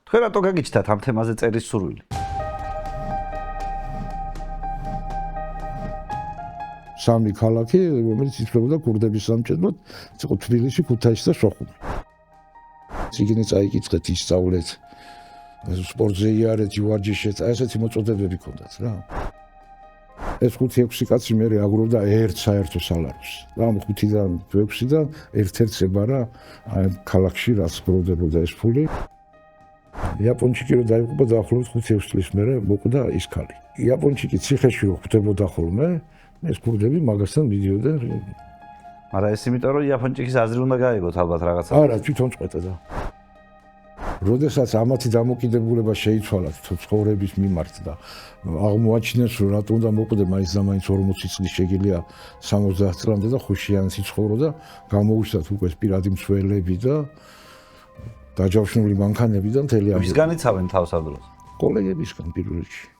თქვენ რატო გაგიჩნდათ ამ თემაზე წერის სურვილი? სამი ქალაქი, რომელიც ითვლებოდა ქურდების სამჭედლოდ, იყო თბილისი, ქუთაისი და სოხუმი. ციგნი წაიკითხეთ, ისწავლეთ, სპორტზე იარეთ, ვარჯიშეთ, ესეთი მოწოდებები ჰქონდათ რა. ეს 5-6 კაცი მე აგროვდა ერთ საერთო სალაროს. და ამ 5-დან 6-დან ერთ-ერთს ებარა აი ქალაქში რაც გროვდებოდა ეს ფული. იაპონჩიკი რო დაიღუპა დაახლოებით 5-6 წლის მერე მოკვდა ის ქალი. იაპონჩიკი ციხეში რო ხვდებოდა ხოლმე, ეს ქურდები მაგასთან მიდიოდნენ. არა ეს იმიტომ რომ იაპონჩიკის აზრი უნდა გაიგოთ ალბათ რაღაცა. არა, თვითონ წყვეტა და. როდესაც ამათი დამოკიდებულება შეიცვალათ ცხოვრების მიმართ და აღმოაჩინეს რომ რატომ უნდა მოკვდე მაინც და მაინც 40 წლის შეგიძლია 70 წლამდე და ხუშიანი სიცხოვრო და გამოუჩნდათ უკვე პირადი მსვლელები და დაჯავშნული მანქანები და მთელი ვისგან იცავენ თავს ამ დროს? კოლეგებისგან პირველ რიგში.